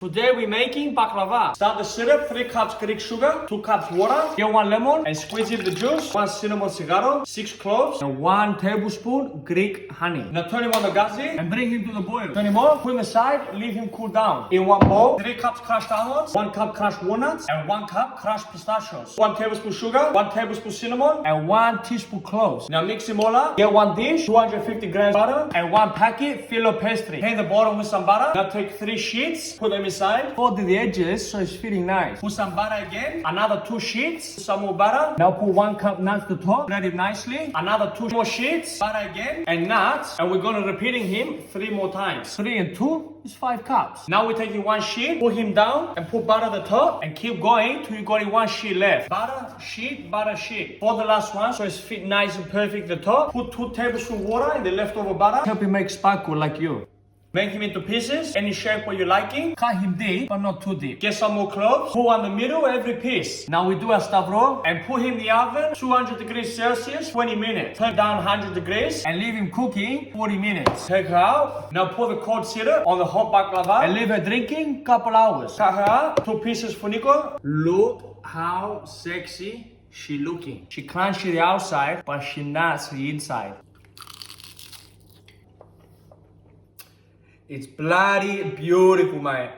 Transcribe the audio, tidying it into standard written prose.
Today we're making baklava. Start the syrup, 3 cups Greek sugar, 2 cups water, get 1 lemon and squeeze in the juice, 1 cinnamon cigarro, 6 cloves, and 1 tablespoon Greek honey. Now turn him on the gazi and bring him to the boil. Turn him on, put him aside, leave him cool down. In 1 bowl, 3 cups crushed almonds, 1 cup crushed walnuts, and 1 cup crushed pistachios. 1 tablespoon sugar, 1 tablespoon cinnamon, and 1 teaspoon cloves. Now mix him all up. Get 1 dish, 250 grams butter, and 1 packet filo pastry. Paint the bottom with some butter. Now take 3 sheets, put them inside, fold the edges so it's fitting nice. Put some butter again, another 2 sheets, some more butter. Now put 1 cup nuts to the top, spread it nicely, another 2 more sheets, butter again, and nuts, and we're gonna repeating him 3 more times. 3 and 2 is 5 cups. Now we're taking 1 sheet, put him down, and put butter at the top, and keep going till you got 1 sheet left. Butter sheet. For the last one, so it's fit nice and perfect at the top. Put 2 tablespoons water in the leftover butter. Help him make sparkle like you. Make him into pieces, any shape what you're liking. Cut him deep, but not too deep. Get some more cloves, put on the middle every piece. Now we do a stavro and put him in the oven, 200 degrees Celsius, 20 minutes. Turn down 100 degrees and leave him cooking 40 minutes. Take her out. Now pour the cold syrup on the hot baklava and leave her drinking couple hours. Cut her out, 2 pieces for Nico. Look how sexy she looking. She crunchy the outside, but she nuts the inside. It's bloody beautiful, mate.